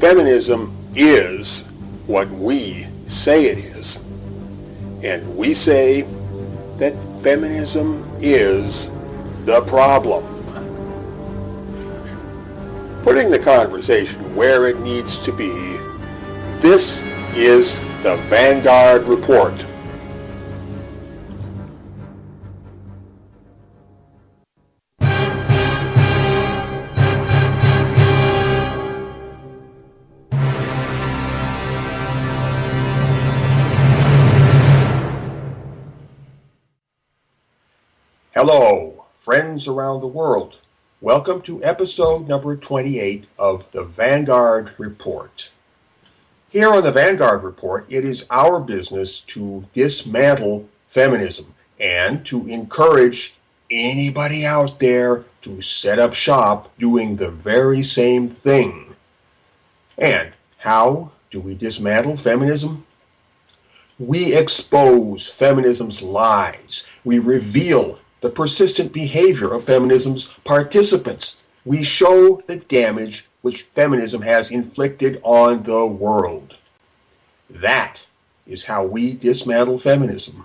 Feminism is what we say it is. And we say that feminism is the problem. Putting the conversation where it needs to be, this is the Vanguard Report. Hello, friends around the world. Welcome to episode number 28 of the Vanguard Report. Here on the Vanguard Report, it is our business to dismantle feminism and to encourage anybody out there to set up shop doing the very same thing. And how do we dismantle feminism? We expose feminism's lies. We reveal the persistent behavior of feminism's participants. We show the damage which feminism has inflicted on the world. That is how we dismantle feminism.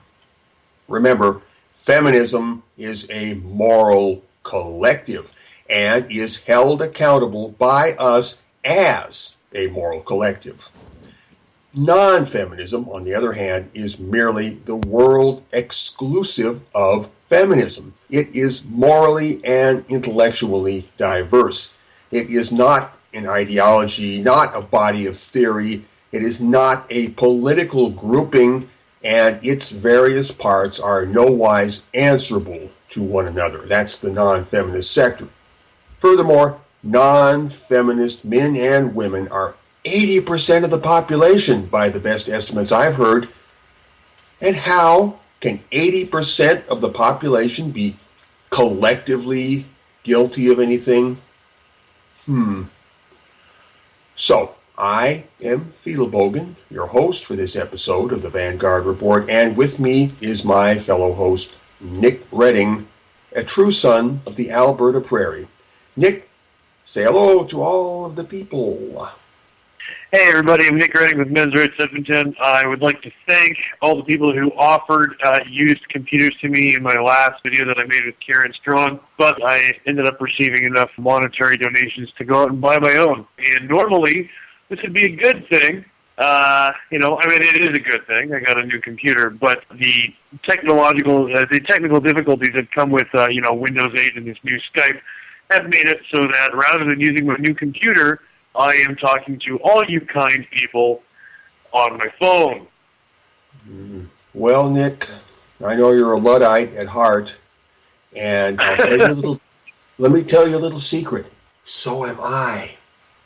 Remember, feminism is a moral collective and is held accountable by us as a moral collective. Non-feminism, on the other hand, is merely the world exclusive of feminism. It is morally and intellectually diverse. It is not an ideology, not a body of theory. It is not a political grouping, and its various parts are no wise answerable to one another. That's the non-feminist sector. Furthermore, non-feminist men and women are 80% of the population, by the best estimates I've heard. And how can 80% of the population be collectively guilty of anything? So, I am Fiedelbogen, your host for this episode of the Vanguard Report, and with me is my fellow host, Nick Redding, a true son of the Alberta Prairie. Nick, say hello to all of the people. Hey everybody, I'm Nick Redding with Men's Rights Edmonton. I would like to thank all the people who offered used computers to me in my last video that I made with Karen Strong, but I ended up receiving enough monetary donations to go out and buy my own. And normally, this would be a good thing. It is a good thing. I got a new computer, but the technical difficulties that come with, Windows 8 and this new Skype have made it so that rather than using my new computer, I am talking to all you kind people on my phone. Well, Nick, I know you're a Luddite at heart, and let me tell you a little secret. So am I.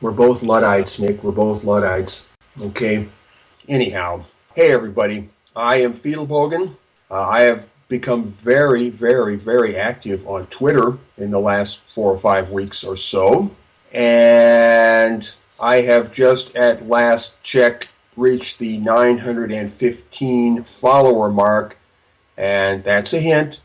We're both Luddites, Nick. We're both Luddites. Okay? Anyhow, hey everybody. I am Fiedelbogen. I have become very, very, very active on Twitter in the last 4 or 5 weeks or so. And I have just at last check reached the 915 follower mark, and that's a hint.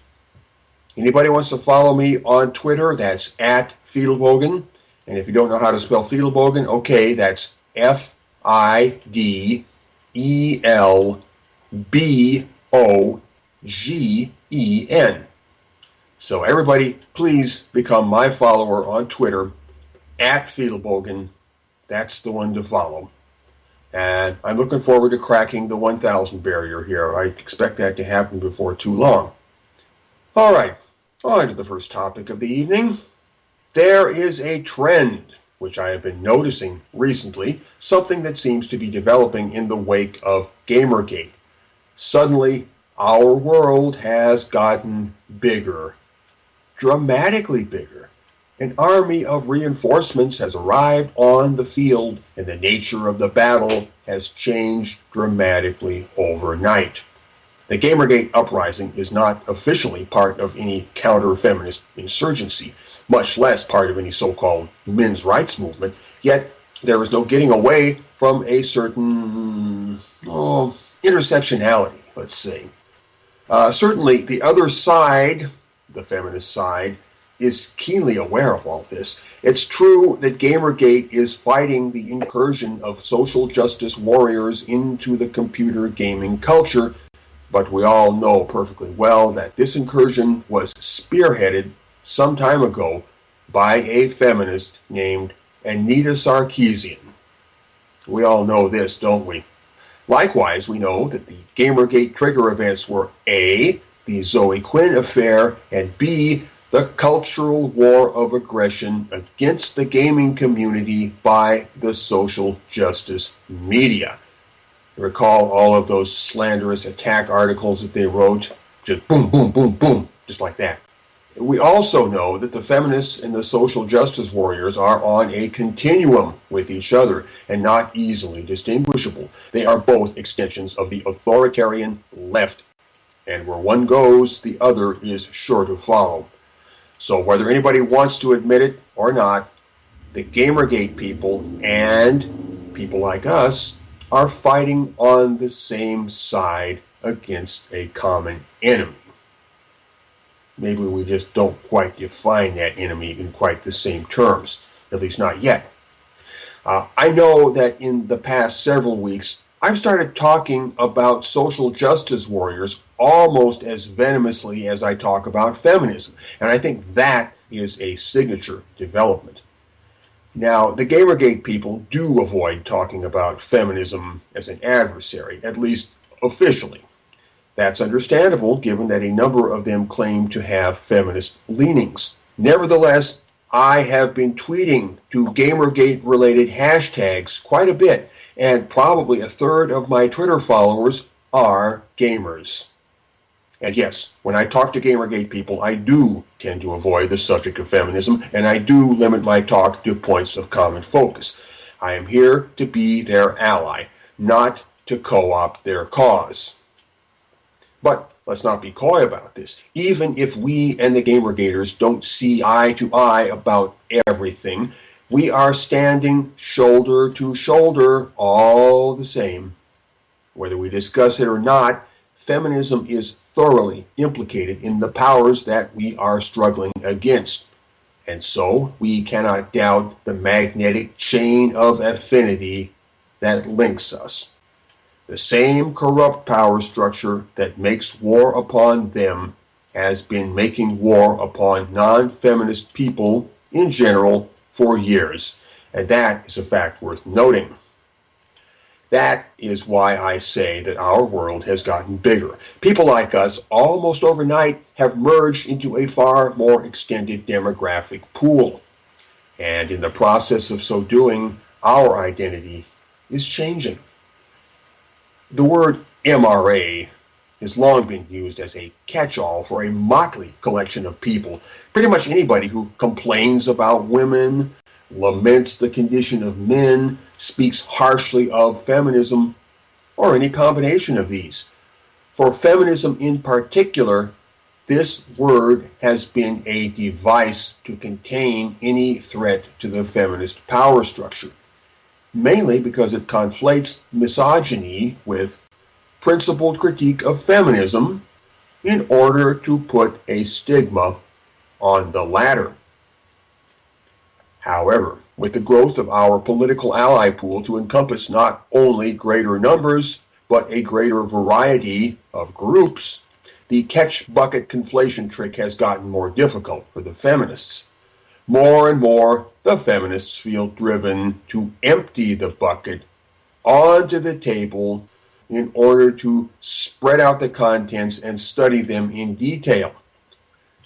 Anybody wants to follow me on Twitter, that's at Fiedelbogen. And if you don't know how to spell Fiedelbogen, okay, that's Fidelbogen. So everybody, please become my follower on Twitter, at Fiedelbogen. That's the one to follow. And I'm looking forward to cracking the 1,000 barrier here. I expect that to happen before too long. All right, on to the first topic of the evening. There is a trend, which I have been noticing recently, something that seems to be developing in the wake of Gamergate. Suddenly, our world has gotten bigger, dramatically bigger. An army of reinforcements has arrived on the field, and the nature of the battle has changed dramatically overnight. The Gamergate uprising is not officially part of any counter-feminist insurgency, much less part of any so-called men's rights movement, yet there is no getting away from a certain intersectionality, let's say. The other side, the feminist side, is keenly aware of all this. It's true that Gamergate is fighting the incursion of social justice warriors into the computer gaming culture, but we all know perfectly well that this incursion was spearheaded some time ago by a feminist named Anita Sarkeesian. We all know this, don't we? Likewise, we know that the Gamergate trigger events were A, the Zoe Quinn affair, and B, the cultural war of aggression against the gaming community by the social justice media. Recall all of those slanderous attack articles that they wrote? Just boom, boom, boom, boom, just like that. We also know that the feminists and the social justice warriors are on a continuum with each other and not easily distinguishable. They are both extensions of the authoritarian left, and where one goes, the other is sure to follow. So whether anybody wants to admit it or not, the Gamergate people and people like us are fighting on the same side against a common enemy. Maybe we just don't quite define that enemy in quite the same terms, at least not yet. I know that in the past several weeks, I've started talking about social justice warriors almost as venomously as I talk about feminism, and I think that is a signature development. Now, the Gamergate people do avoid talking about feminism as an adversary, at least officially. That's understandable, given that a number of them claim to have feminist leanings. Nevertheless, I have been tweeting to Gamergate-related hashtags quite a bit, and probably a third of my Twitter followers are gamers. And yes, when I talk to Gamergate people, I do tend to avoid the subject of feminism, and I do limit my talk to points of common focus. I am here to be their ally, not to co-opt their cause. But let's not be coy about this. Even if we and the Gamergaters don't see eye to eye about everything, we are standing shoulder to shoulder all the same. Whether we discuss it or not, feminism is thoroughly implicated in the powers that we are struggling against. And so we cannot doubt the magnetic chain of affinity that links us. The same corrupt power structure that makes war upon them has been making war upon non-feminist people in general for years, and that is a fact worth noting. That is why I say that our world has gotten bigger. People like us, almost overnight, have merged into a far more extended demographic pool. And in the process of so doing, our identity is changing. The word MRA has long been used as a catch-all for a motley collection of people. Pretty much anybody who complains about women, laments the condition of men, speaks harshly of feminism, or any combination of these. For feminism in particular, this word has been a device to contain any threat to the feminist power structure, mainly because it conflates misogyny with principled critique of feminism in order to put a stigma on the latter. However, with the growth of our political ally pool to encompass not only greater numbers, but a greater variety of groups, the catch bucket conflation trick has gotten more difficult for the feminists. More and more, the feminists feel driven to empty the bucket onto the table in order to spread out the contents and study them in detail.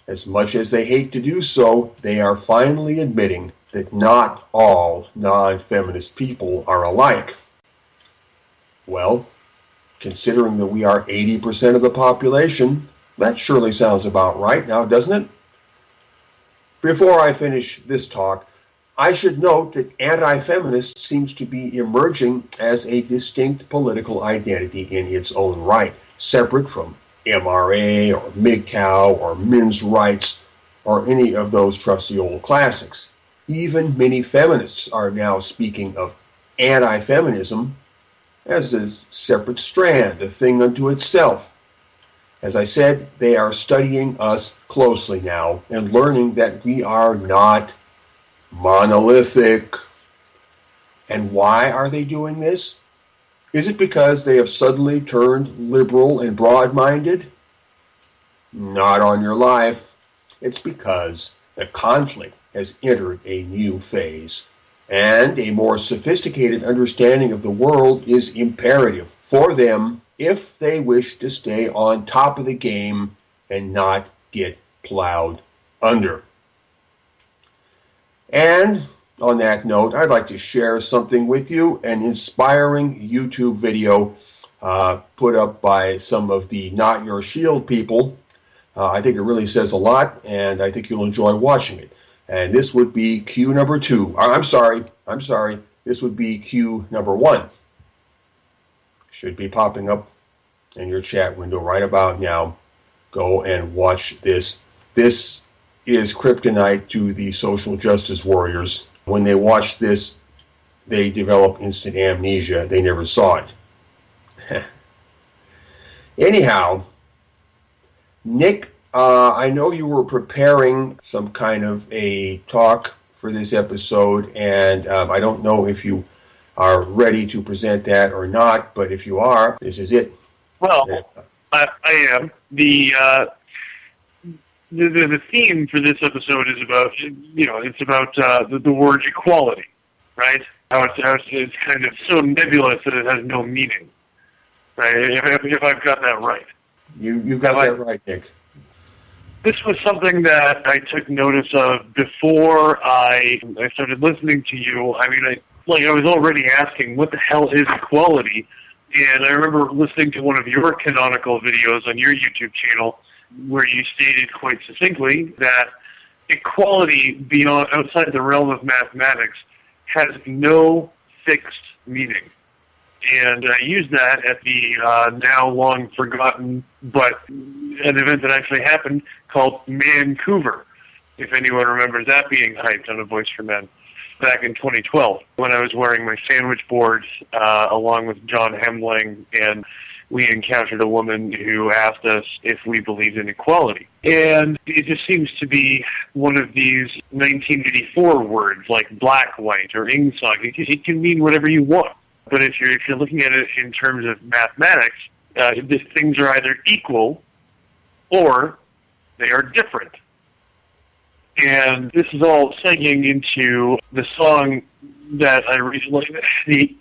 As much as they hate to do so, they are finally admitting that not all non-feminist people are alike. Well, considering that we are 80% of the population, that surely sounds about right now, doesn't it? Before I finish this talk, I should note that anti-feminist seems to be emerging as a distinct political identity in its own right, separate from MRA or MGTOW or men's rights or any of those trusty old classics. Even many feminists are now speaking of anti-feminism as a separate strand, a thing unto itself. As I said, they are studying us closely now and learning that we are not monolithic. And why are they doing this? Is it because they have suddenly turned liberal and broad-minded? Not on your life. It's because the conflict has entered a new phase, and a more sophisticated understanding of the world is imperative for them if they wish to stay on top of the game and not get plowed under. And on that note, I'd like to share something with you, an inspiring YouTube video put up by some of the Not Your Shield people. I think it really says a lot, and I think you'll enjoy watching it. And this would be cue number 2. I'm sorry. This would be cue number 1. Should be popping up in your chat window right about now. Go and watch this. This is kryptonite to the social justice warriors. When they watch this, they develop instant amnesia. They never saw it. Anyhow, Nick, I know you were preparing some kind of a talk for this episode, and I don't know if you are ready to present that or not, but if you are, this is it. Well, I am. The theme for this episode is about, it's about the word equality, right? How it's kind of so nebulous that it has no meaning, right? If I've got that right. You've got that right, Nick. This was something that I took notice of before I started listening to you. I mean, I was already asking, what the hell is equality? And I remember listening to one of your canonical videos on your YouTube channel where you stated quite succinctly that equality outside the realm of mathematics has no fixed meaning. And I used that at the now long forgotten, but an event that actually happened called Vancouver, if anyone remembers that being hyped on A Voice for Men back in 2012, when I was wearing my sandwich board along with John Hemling, and we encountered a woman who asked us if we believed in equality. And it just seems to be one of these 1984 words like black, white, or ingsoc. It can mean whatever you want. But if you're looking at it in terms of mathematics, these things are either equal or they are different. And this is all segueing into the song that I recently,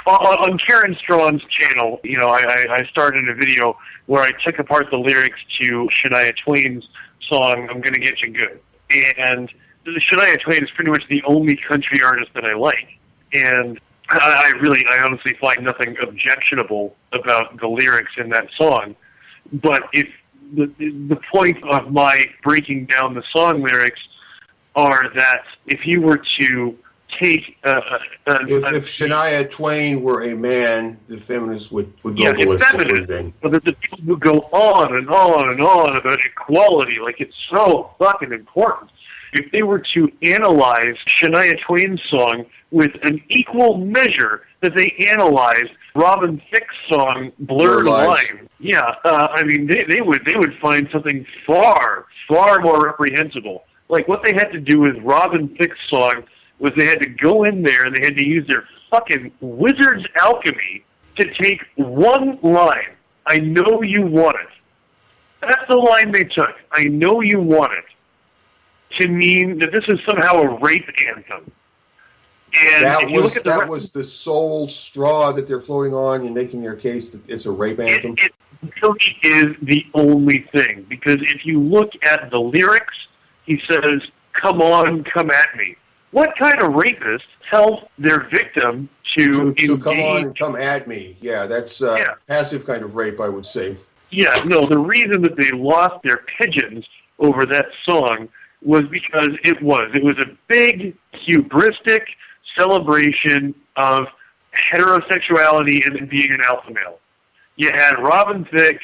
on Karen Strawn's channel, I started a video where I took apart the lyrics to Shania Twain's song, I'm Gonna Get You Good. And Shania Twain is pretty much the only country artist that I like. And I honestly find nothing objectionable about the lyrics in that song. But if the point of my breaking down the song lyrics are that if you were to take if Shania Twain were a man, the feminists would go ballistic. But the people would go on and on and on about equality, like it's so fucking important. If they were to analyze Shania Twain's song with an equal measure that they analyzed Robin Thicke's song "Blurred Lines," they would find something far more reprehensible. Like what they had to do with Robin Thicke's song was they had to go in there and they had to use their fucking wizard's alchemy to take one line. I know you want it. That's the line they took. I know you want it. To mean that this is somehow a rape anthem. And that was the sole straw that they're floating on in making their case that it's a rape anthem? It really is the only thing. Because if you look at the lyrics, he says, come on, come at me. What kind of rapist tells their victim to come on and come at me? Yeah, that's passive kind of rape, I would say. Yeah, no, the reason that they lost their pigeons over that song was because it was a big, hubristic celebration of heterosexuality and being an alpha male. You had Robin Thicke,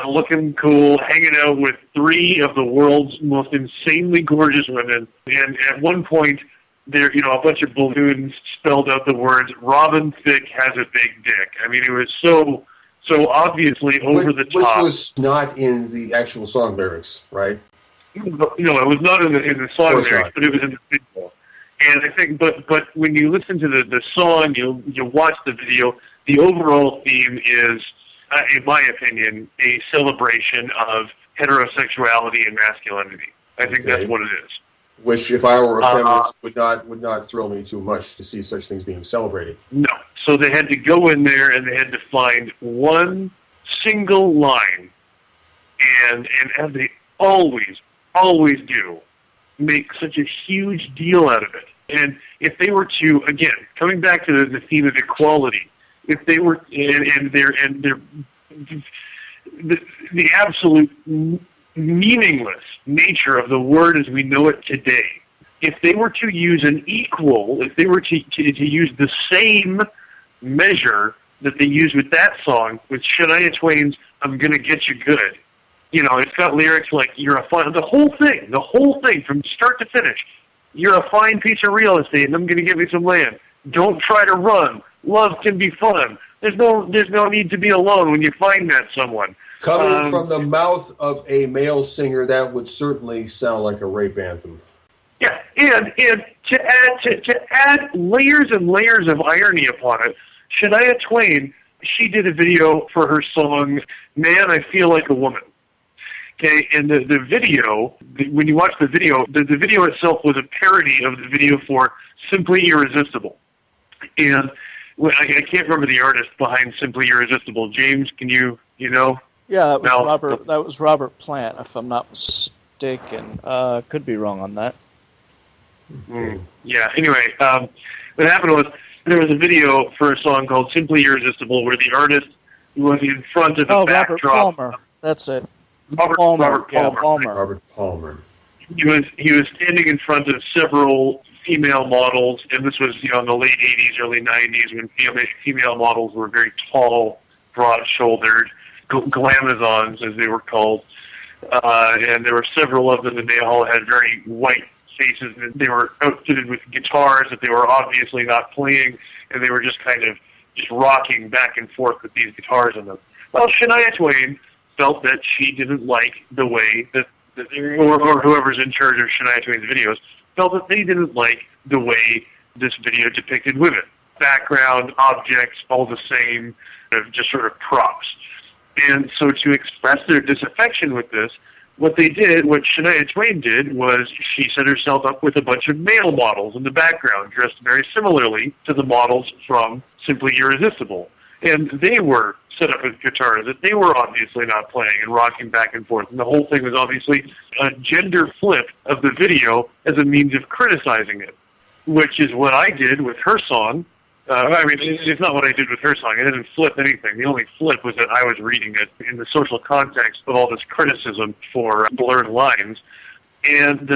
looking cool, hanging out with 3 of the world's most insanely gorgeous women, and at one point, there, a bunch of balloons spelled out the words, Robin Thicke has a big dick. I mean, it was so obviously over the top. Which was not in the actual song lyrics, right? No, it was not in the song lyrics, but it was in the video. And I think, but when you listen to the song, you watch the video, the overall theme is, in my opinion, a celebration of heterosexuality and masculinity. I think that's what it is. Which, if I were a feminist, would not thrill me too much to see such things being celebrated. No. So they had to go in there and they had to find one single line, and as they always do, make such a huge deal out of it. And if they were to, again, coming back to the theme of equality, if they were, and the absolute meaningless nature of the word as we know it today, if they were to use an equal, if they were to use the same measure that they use with that song, with Shania Twain's "I'm Gonna Get You Good," you know, it's got lyrics like "You're a fine," the whole thing from start to finish. "You're a fine piece of real estate, and I'm going to give you some land. Don't try to run. Love can be fun. There's no need to be alone when you find that someone." Coming from the mouth of a male singer, that would certainly sound like a rape anthem. Yeah, and to add layers and layers of irony upon it, Shania Twain, she did a video for her song "Man, I Feel Like a Woman." Okay, and the video, when you watch the video itself was a parody of the video for "Simply Irresistible." And I can't remember the artist behind "Simply Irresistible." James, can you know? Yeah, it was Robert. That was Robert Plant, if I'm not mistaken. Could be wrong on that. Yeah. Anyway, what happened was there was a video for a song called "Simply Irresistible" where the artist was in front of a backdrop. Robert Palmer. That's it. Robert Palmer. Yeah, Palmer. Robert Palmer. He was standing in front of several female models, and this was in the late '80s, early '90s when female models were very tall, broad-shouldered, glamazons as they were called, and there were several of them, and they all had very white faces, and they were outfitted with guitars that they were obviously not playing, and they were just kind of rocking back and forth with these guitars in them. Well, Shania Twain felt that she didn't like the way that, or whoever's in charge of Shania Twain's videos, felt that they didn't like the way this video depicted women. Background, objects, all the same, just sort of props. And so to express their disaffection with this, what Shania Twain did was she set herself up with a bunch of male models in the background, dressed very similarly to the models from Simply Irresistible. And they were set up with guitars that they were obviously not playing and rocking back and forth. And the whole thing was obviously a gender flip of the video as a means of criticizing it, which is what I did with her song. It's not what I did with her song. I didn't flip anything. The only flip was that I was reading it in the social context of all this criticism for blurred lines. And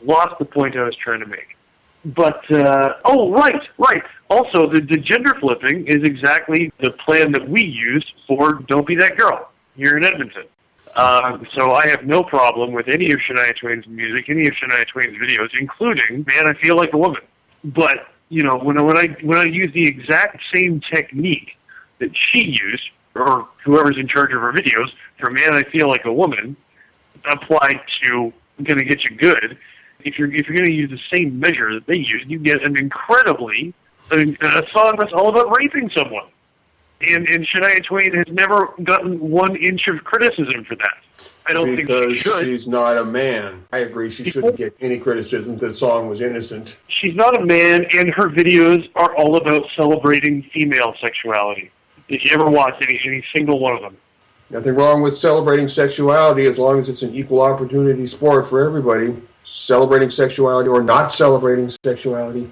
lost the point I was trying to make. But, right. Also, the gender flipping is exactly the plan that we used for Don't Be That Girl here in Edmonton. So I have no problem with any of Shania Twain's music, any of Shania Twain's videos, including "Man, I Feel Like a Woman." But when I use the exact same technique that she used, or whoever's in charge of her videos, for "Man, I Feel Like a Woman," applied to "I'm Gonna Get You Good," if you're going to use the same measure that they used, you get a song that's all about raping someone. And Shania Twain has never gotten 1 inch of criticism for that. I don't think she should. Because she's not a man. I agree. She shouldn't get any criticism. The song was innocent. She's not a man, and her videos are all about celebrating female sexuality. If you ever watch any single one of them. Nothing wrong with celebrating sexuality as long as it's an equal opportunity sport for everybody. Celebrating sexuality or not celebrating sexuality.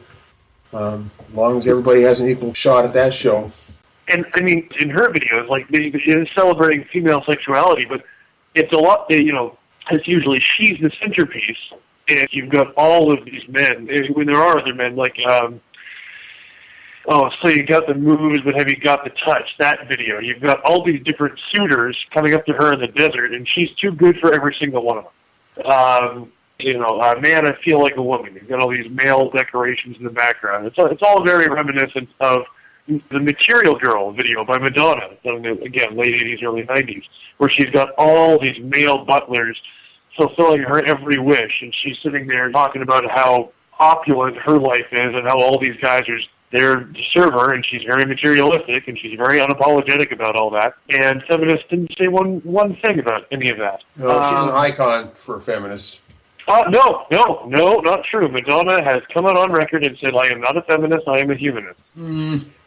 As long as everybody has an equal shot at that show. And, in her videos, it is celebrating female sexuality, but it's a lot, it's usually she's the centerpiece, and you've got all of these men, when there are other men, so you got the moves, but have you got the touch, that video. You've got all these different suitors coming up to her in the desert, and she's too good for every single one of them. Man, I Feel Like a Woman. You've got all these male decorations in the background. It's all very reminiscent of the Material Girl video by Madonna, again, late 80s, early 90s, where she's got all these male butlers fulfilling her every wish, and she's sitting there talking about how opulent her life is and how all these guys are there to serve her, and she's very materialistic, and she's very unapologetic about all that. And feminists didn't say one thing about any of that. No, she's an icon for feminists. No, not true. Madonna has come out on record and said, I am not a feminist, I am a humanist.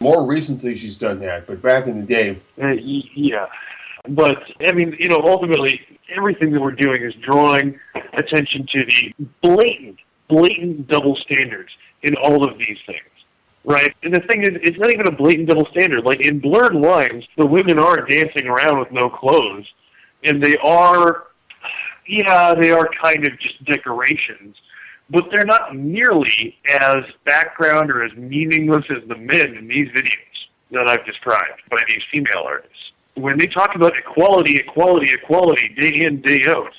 More recently she's done that, but back in the day... Yeah. But, I mean, ultimately, everything that we're doing is drawing attention to the blatant double standards in all of these things. Right? And the thing is, it's not even a blatant double standard. Like, in Blurred Lines, the women are dancing around with no clothes, and they are kind of just decorations, but they're not nearly as background or as meaningless as the men in these videos that I've described by these female artists. When they talk about equality, day in, day out,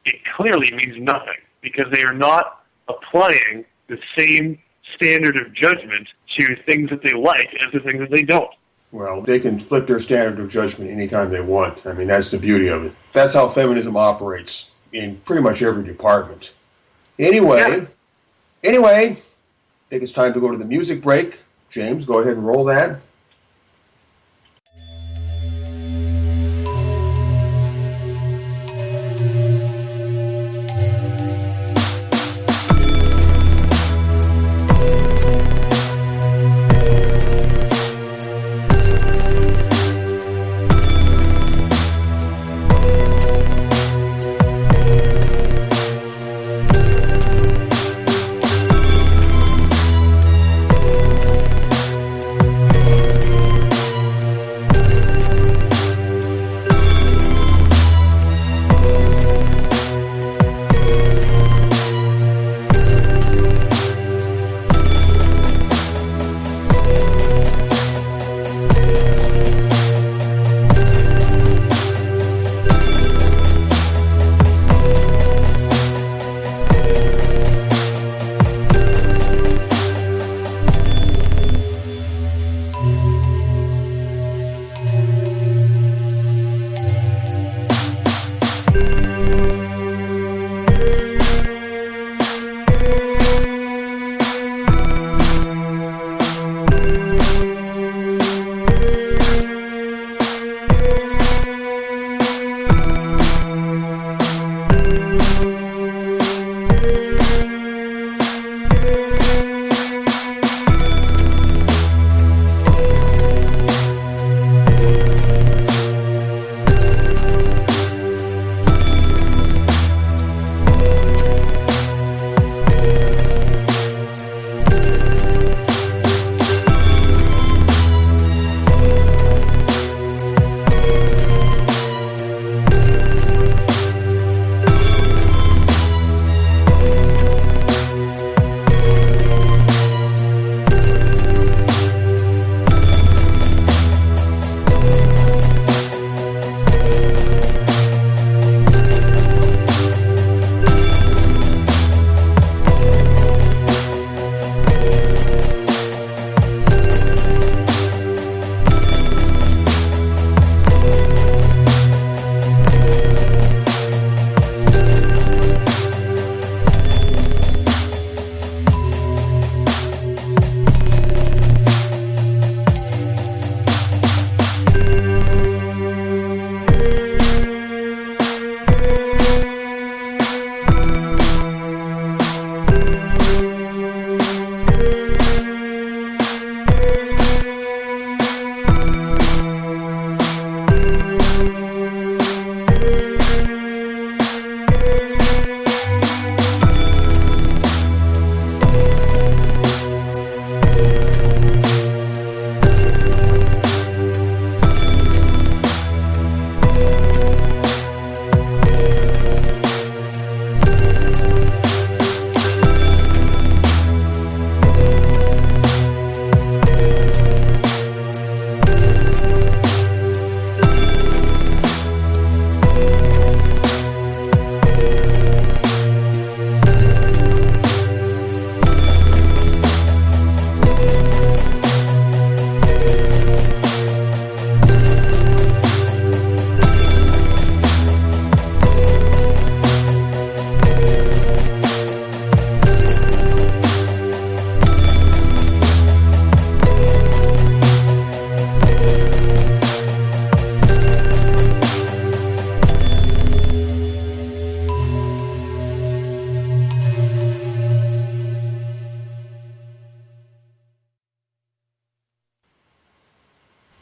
it clearly means nothing, because they are not applying the same standard of judgment to things that they like as the things that they don't. Well, they can flip their standard of judgment anytime they want. I mean, that's the beauty of it. That's how feminism operates in pretty much every department. Anyway, I think it's time to go to the music break. James, go ahead and roll that.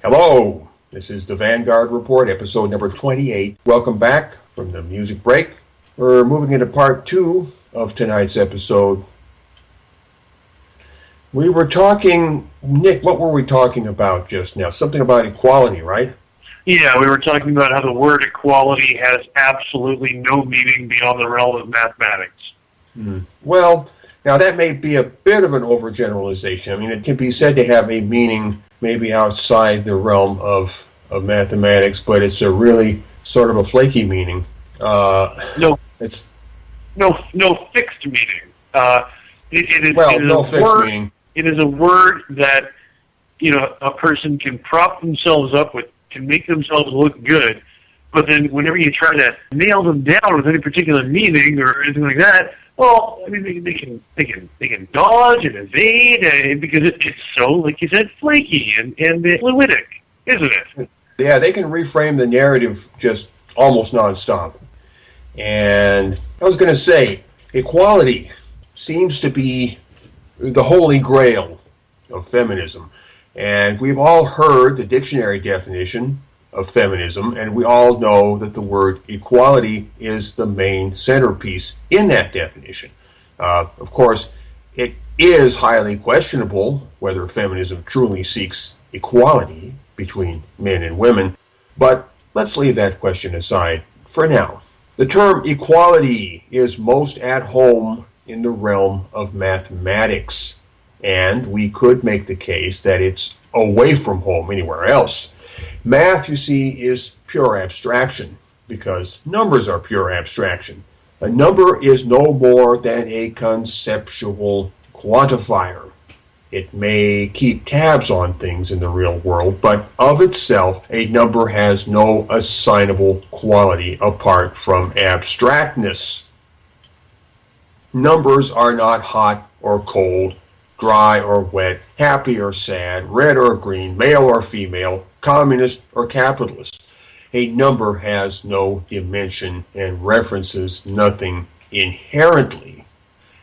Hello, this is the Vanguard Report, episode number 28. Welcome back from the music break. We're moving into part 2 of tonight's episode. We were talking, Nick, what were we talking about just now? Something about equality, right? Yeah, we were talking about how the word equality has absolutely no meaning beyond the realm of mathematics. Well, now that may be a bit of an overgeneralization. I mean, it can be said to have a meaning maybe outside the realm of mathematics, but it's a really sort of a flaky meaning. No fixed meaning. No fixed meaning. It is a word that a person can prop themselves up with, can make themselves look good, but then whenever you try to nail them down with any particular meaning or anything like that, well, I mean, they can dodge and evade because it's so, like you said, flaky and fluidic, isn't it? Yeah, they can reframe the narrative just almost nonstop. And I was going to say, equality seems to be the holy grail of feminism. And we've all heard the dictionary definition of feminism, and we all know that the word equality is the main centerpiece in that definition. Of course, it is highly questionable whether feminism truly seeks equality between men and women, but let's leave that question aside for now. The term equality is most at home in the realm of mathematics, and we could make the case that it's away from home anywhere else. Math, you see, is pure abstraction, because numbers are pure abstraction. A number is no more than a conceptual quantifier. It may keep tabs on things in the real world, but of itself, a number has no assignable quality apart from abstractness. Numbers are not hot or cold, dry or wet, happy or sad, red or green, male or female, communist or capitalist. A number has no dimension and references nothing inherently.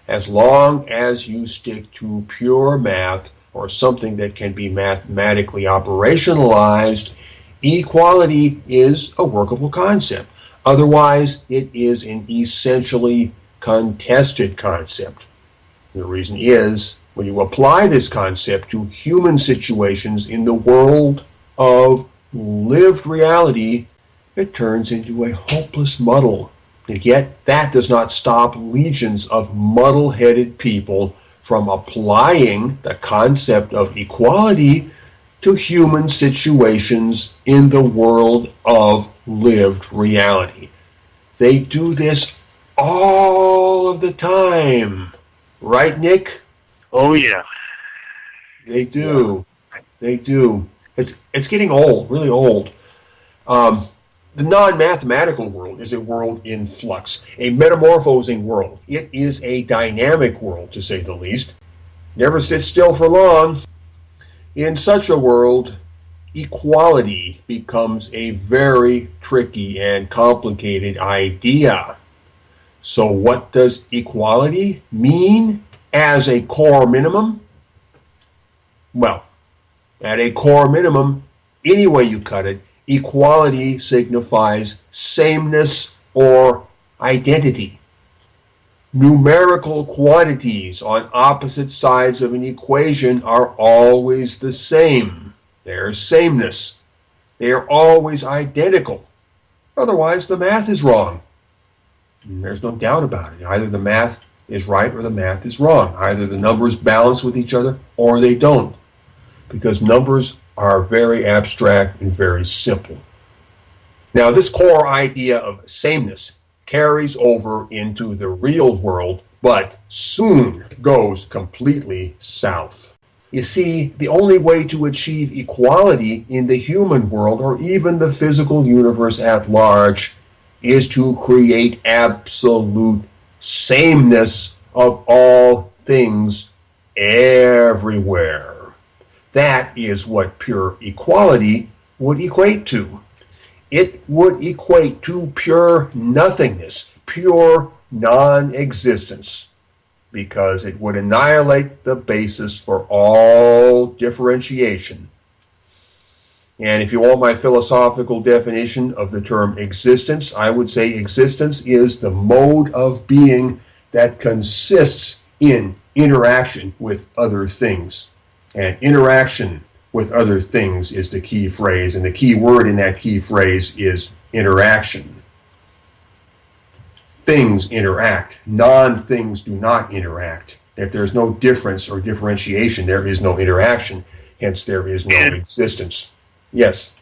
As long as you stick to pure math or something that can be mathematically operationalized, equality is a workable concept. Otherwise, it is an essentially contested concept. The reason is, when you apply this concept to human situations in the world of lived reality, it turns into a hopeless muddle. And yet, that does not stop legions of muddle-headed people from applying the concept of equality to human situations in the world of lived reality. They do this all of the time. Right, Nick? Oh, yeah. They do. They do. It's getting old, really old. The non-mathematical world is a world in flux, a metamorphosing world. It is a dynamic world, to say the least. Never sits still for long. In such a world, equality becomes a very tricky and complicated idea. So what does equality mean as a core minimum? Well, at a core minimum, any way you cut it, equality signifies sameness or identity. Numerical quantities on opposite sides of an equation are always the same. There's sameness. They are always identical. Otherwise, the math is wrong. And there's no doubt about it. Either the math is right or the math is wrong. Either the numbers balance with each other or they don't. Because numbers are very abstract and very simple. Now, this core idea of sameness carries over into the real world, but soon goes completely south. You see, the only way to achieve equality in the human world, or even the physical universe at large, is to create absolute sameness of all things everywhere. That is what pure equality would equate to. It would equate to pure nothingness, pure non-existence, because it would annihilate the basis for all differentiation. And if you want my philosophical definition of the term existence, I would say existence is the mode of being that consists in interaction with other things. And interaction with other things is the key phrase, and the key word in that key phrase is interaction. Things interact. Non-things do not interact. If there's no difference or differentiation, there is no interaction. Hence, there is no existence. Yes?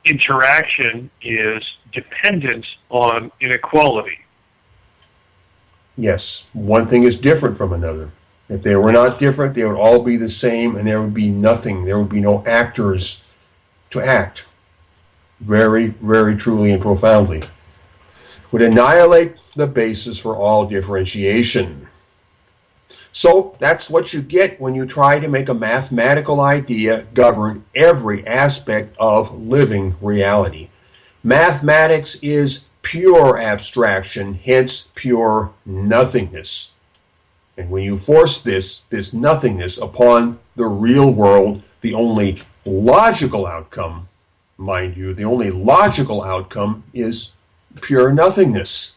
Interaction is dependent on inequality. Yes. One thing is different from another. If they were not different, they would all be the same, and there would be nothing. There would be no actors to act. Very, very truly and profoundly. Would annihilate the basis for all differentiation. So that's what you get when you try to make a mathematical idea govern every aspect of living reality. Mathematics is pure abstraction, hence pure nothingness. And when you force this nothingness upon the real world, the only logical outcome, mind you, the only logical outcome is pure nothingness.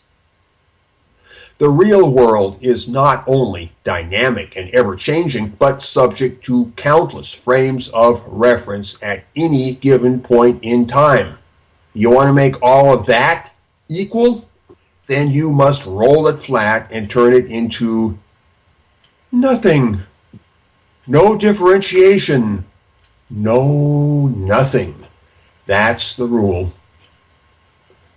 The real world is not only dynamic and ever-changing, but subject to countless frames of reference at any given point in time. You want to make all of that equal? Then you must roll it flat and turn it into nothing. No differentiation. No nothing. That's the rule.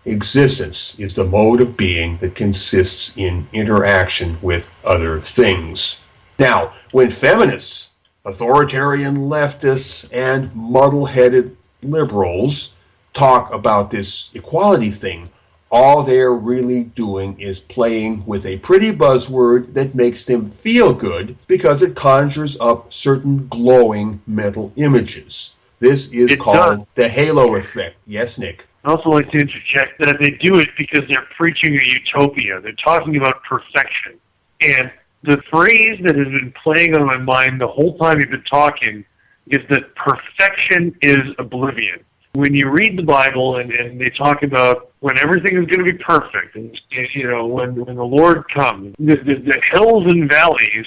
Existence is the mode of being that consists in interaction with other things. Now, when feminists, authoritarian leftists, and muddle-headed liberals talk about this equality thing, all they're really doing is playing with a pretty buzzword that makes them feel good because it conjures up certain glowing mental images. This is called the halo effect. Yes, Nick? I'd also like to interject that they do it because they're preaching a utopia. They're talking about perfection. And the phrase that has been playing on my mind the whole time you've been talking is that perfection is oblivion. When you read the Bible and they talk about when everything is going to be perfect, and you know, when the Lord comes, the hills and valleys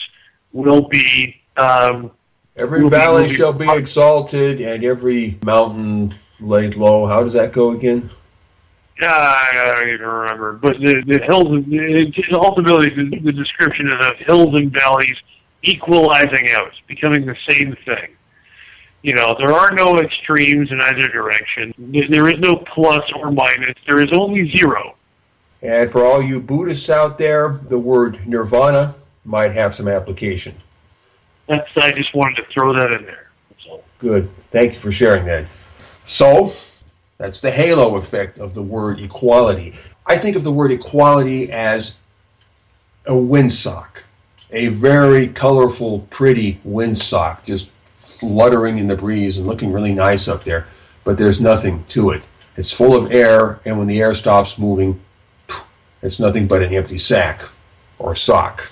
will be... every valley shall be exalted, and every mountain laid low. How does that go again? I don't even remember. But the hills, ultimately, the description of the hills and valleys equalizing out, becoming the same thing. You know, there are no extremes in either direction. There is no plus or minus. There is only zero. And for all you Buddhists out there, the word nirvana might have some application. I just wanted to throw that in there. So. Good. Thank you for sharing that. So, that's the halo effect of the word equality. I think of the word equality as a windsock. A very colorful, pretty windsock, just fluttering in the breeze and looking really nice up there, but there's nothing to it. It's full of air, and when the air stops moving, it's nothing but an empty sack or sock.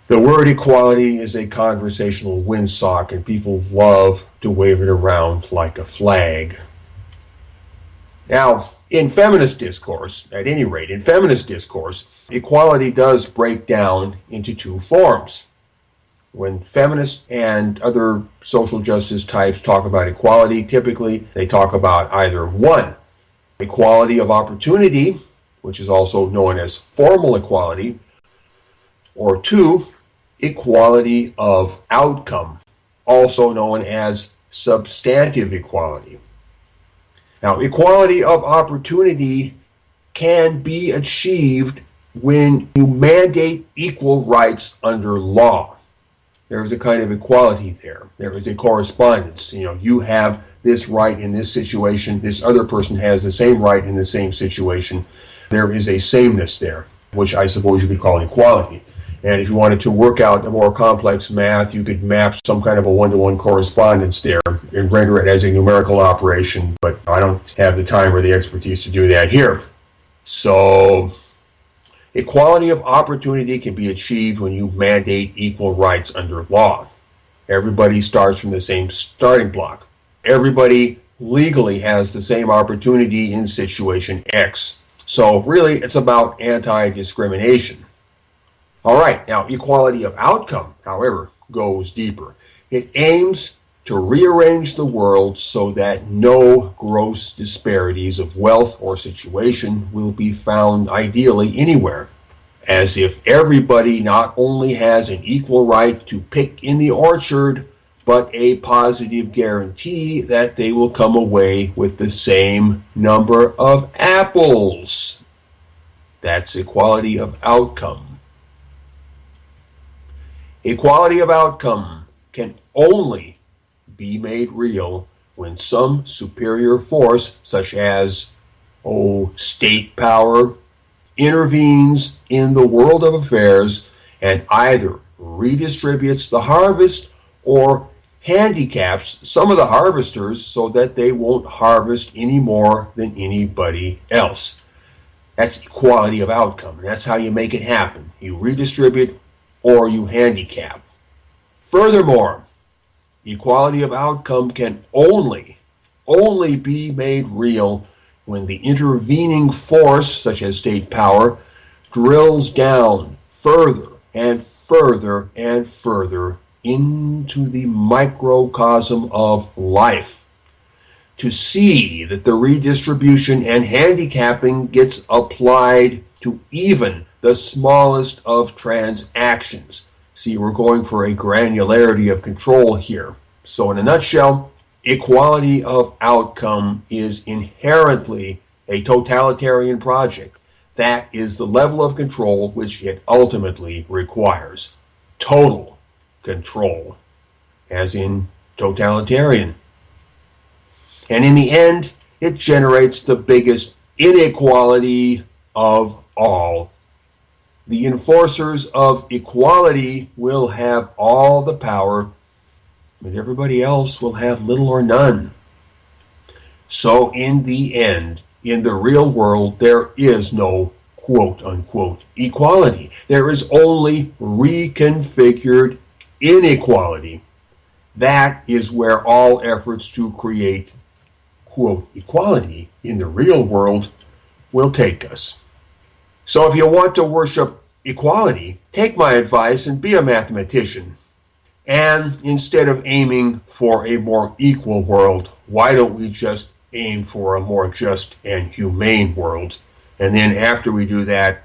The word equality is a conversational windsock, and people love to wave it around like a flag. Now, in feminist discourse, at any rate, in feminist discourse, equality does break down into two forms. When feminists and other social justice types talk about equality, typically they talk about either one, equality of opportunity, which is also known as formal equality, or two, equality of outcome, also known as substantive equality. Now, equality of opportunity can be achieved when you mandate equal rights under law. There is a kind of equality there. There is a correspondence. You know, you have this right in this situation. This other person has the same right in the same situation. There is a sameness there, which I suppose you could call equality. And if you wanted to work out a more complex math, you could map some kind of a one-to-one correspondence there and render it as a numerical operation, but I don't have the time or the expertise to do that here. So, equality of opportunity can be achieved when you mandate equal rights under law. Everybody starts from the same starting block. Everybody legally has the same opportunity in situation X. So really, it's about anti-discrimination. All right, now equality of outcome, however, goes deeper. It aims to rearrange the world so that no gross disparities of wealth or situation will be found ideally anywhere, as if everybody not only has an equal right to pick in the orchard, but a positive guarantee that they will come away with the same number of apples. That's equality of outcome. Equality of outcome can only be made real when some superior force, such as, state power, intervenes in the world of affairs and either redistributes the harvest or handicaps some of the harvesters so that they won't harvest any more than anybody else. That's equality of outcome. That's how you make it happen. You redistribute or you handicap. Furthermore, equality of outcome can only be made real when the intervening force, such as state power, drills down further and further and further into the microcosm of life to see that the redistribution and handicapping gets applied to even the smallest of transactions. See, we're going for a granularity of control here. So in a nutshell, equality of outcome is inherently a totalitarian project. That is the level of control which it ultimately requires. Total control, as in totalitarian. And in the end, it generates the biggest inequality of all. The enforcers of equality will have all the power, but everybody else will have little or none. So in the end, in the real world, there is no quote-unquote equality. There is only reconfigured inequality. That is where all efforts to create, quote, equality in the real world will take us. So if you want to worship equality, take my advice and be a mathematician. And instead of aiming for a more equal world, why don't we just aim for a more just and humane world? And then after we do that,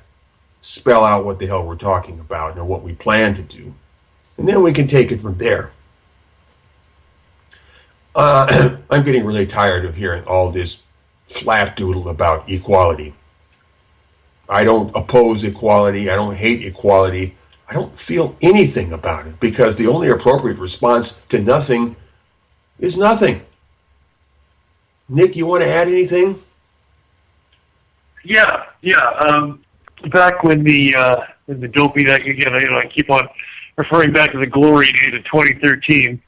spell out what the hell we're talking about and what we plan to do. And then we can take it from there. I'm getting really tired of hearing all this flapdoodle about equality. I don't oppose equality. I don't hate equality. I don't feel anything about it because the only appropriate response to nothing is nothing. Nick, you want to add anything? Yeah. Back when the dopey that again, I keep on referring back to the glory days of 2013.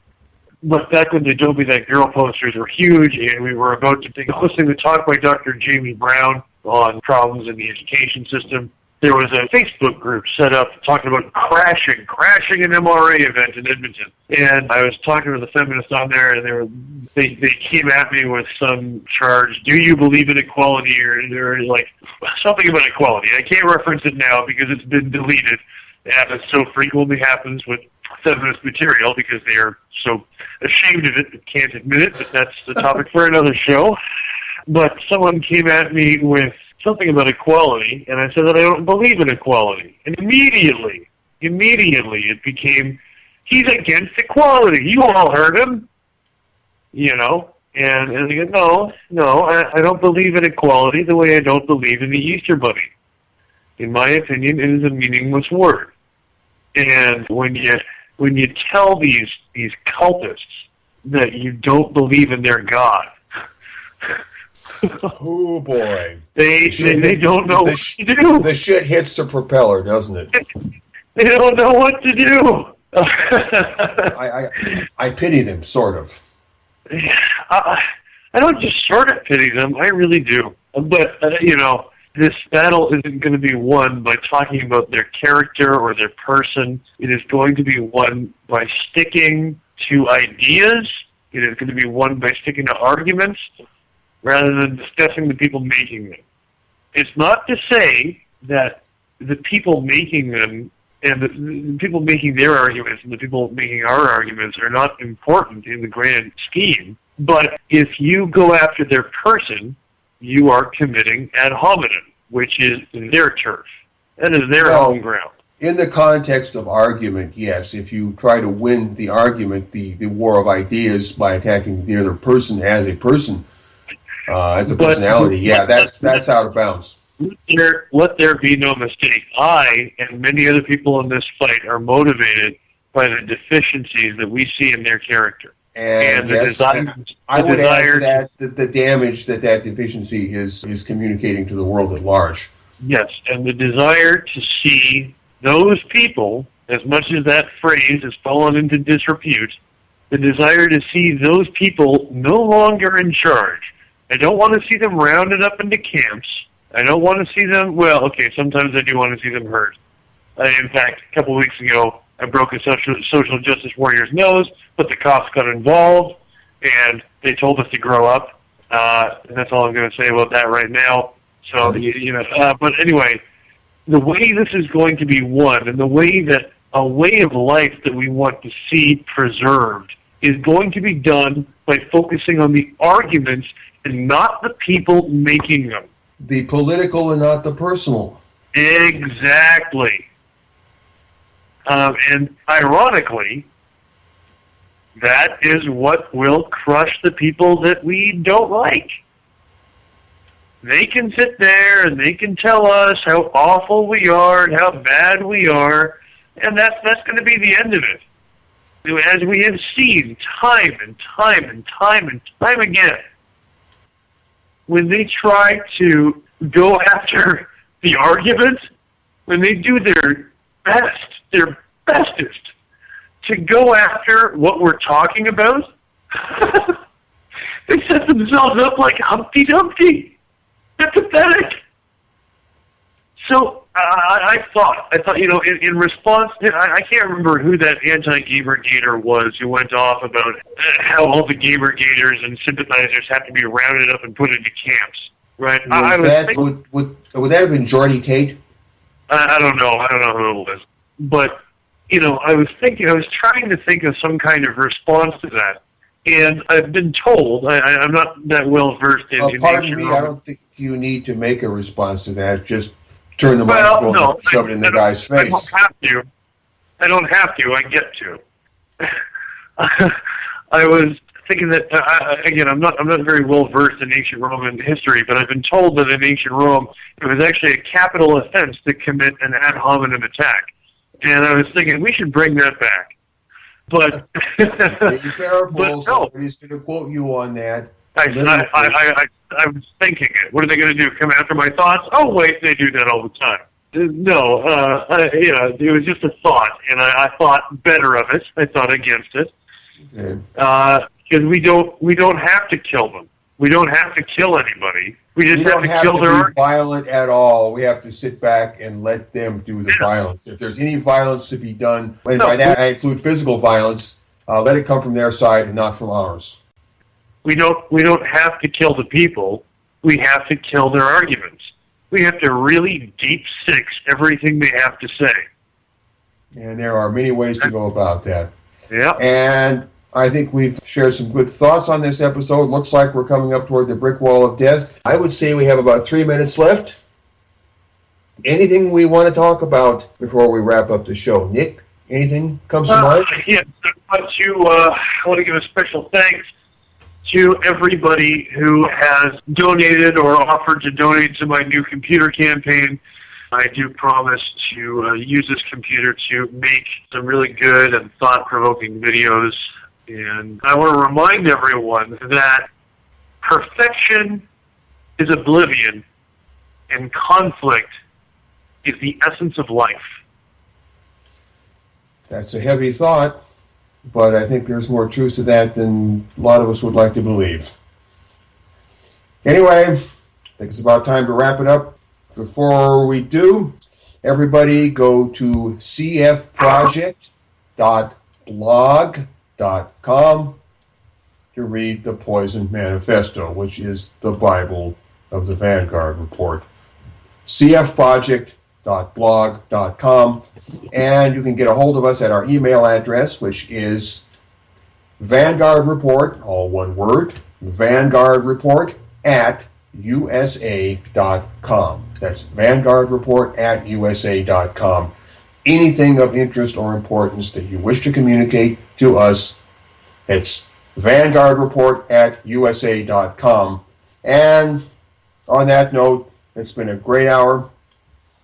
But back when the Don't Be That Girl posters were huge, and we were about to listening to talk by Dr. Jamie Brown on problems in the education system, there was a Facebook group set up talking about crashing an MRA event in Edmonton. And I was talking to the feminists on there, and they came at me with some charge, do you believe in equality, or like something about equality. I can't reference it now because it's been deleted, as so frequently happens with feminist material because they are so ashamed of it and can't admit it, but that's the topic for another show. But someone came at me with something about equality, and I said that I don't believe in equality. And immediately it became, he's against equality. You all heard him. You know? And I go, no, I don't believe in equality the way I don't believe in the Easter Bunny. In my opinion, it is a meaningless word. And when you tell these cultists that you don't believe in their God, oh boy, they don't know what to do. The shit hits the propeller, doesn't it? They don't know what to do. I pity them, sort of. I don't just sort of pity them. I really do. But this battle isn't going to be won by talking about their character or their person. It is going to be won by sticking to ideas It is going to be won by sticking to arguments rather than discussing the people making them. It's not to say that the people making them and the people making their arguments and the people making our arguments are not important in the grand scheme, but if you go after their person, you are committing ad hominem, which is their turf. That is their home ground. In the context of argument, yes. If you try to win the argument, the war of ideas by attacking the other person, as a personality, that's out of bounds. Let there be no mistake. I and many other people in this fight are motivated by the deficiencies that we see in their character. And the yes, desire, I would add to that the damage that deficiency is communicating to the world at large. Yes, and the desire to see those people, as much as that phrase has fallen into disrepute, the desire to see those people no longer in charge. I don't want to see them rounded up into camps. I don't want to see them, sometimes I do want to see them hurt. In fact, a couple of weeks ago, I broke a social justice warrior's nose, but the cops got involved, and they told us to grow up. And that's all I'm going to say about that right now. So, but anyway, the way this is going to be won, and the way that a way of life that we want to see preserved, is going to be done by focusing on the arguments and not the people making them. The political and not the personal. Exactly. And ironically, that is what will crush the people that we don't like. They can sit there and they can tell us how awful we are and how bad we are, and that's going to be the end of it. As we have seen time and time and time and time again, when they try to go after the argument, when they do their bestest to go after what we're talking about, they set themselves up like Humpty Dumpty. They're pathetic. So I thought, in response to, I can't remember who that anti-Gamergator was who went off about how all the Gamergators and sympathizers have to be rounded up and put into camps, right? Would that have been Jordy Tate? I don't know who it was. But, I was trying to think of some kind of response to that. And I've been told, I'm not that well versed in pardon me, I don't think you need to make a response to that. Just turn the microphone and shove it in the guy's face. I don't have to. I get to. I was thinking that, again, I'm not very well versed in ancient Roman history, but I've been told that in ancient Rome, it was actually a capital offense to commit an ad hominem attack. And I was thinking, we should bring that back. But be careful, but no. Somebody's going to quote you on that. I was thinking it. What are they going to do? Come after my thoughts? Oh, wait, they do that all the time. No, it was just a thought, and I thought better of it. I thought against it. Okay. Because we don't have to kill them. We don't have to kill anybody. We just have to kill their. We don't have to be violent at all. We have to sit back and let them do the violence. If there's any violence to be done, and by that I include physical violence, let it come from their side and not from ours. We don't have to kill the people. We have to kill their arguments. We have to really deep six everything they have to say. And there are many ways to go about that. Yeah. And I think we've shared some good thoughts on this episode. Looks like we're coming up toward the brick wall of death. I would say we have about 3 minutes left. Anything we want to talk about before we wrap up the show? Nick, anything comes to mind? Yes, I want to give a special thanks to everybody who has donated or offered to donate to my new computer campaign. I do promise to use this computer to make some really good and thought-provoking videos. And I want to remind everyone that perfection is oblivion, and conflict is the essence of life. That's a heavy thought, but I think there's more truth to that than a lot of us would like to believe. Anyway, I think it's about time to wrap it up. Before we do, everybody go to cfproject.blog.com. to read the Poison Manifesto, which is the Bible of the Vanguard Report. cfproject.blog.com, and you can get a hold of us at our email address, which is Vanguard Report, all one word, Vanguard Report at USA.com. That's Vanguard Report at USA.com. Anything of interest or importance that you wish to communicate to us, it's Vanguard Report at USA.com. And on that note, it's been a great hour,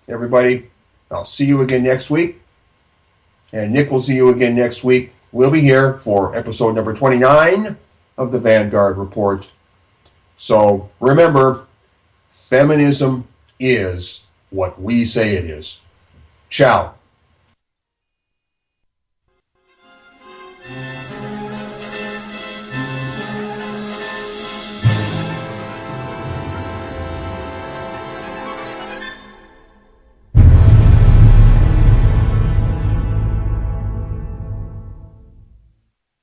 everybody. I'll see you again next week. And Nick will see you again next week. We'll be here for episode number 29 of the Vanguard Report. So remember, feminism is what we say it is. Ciao.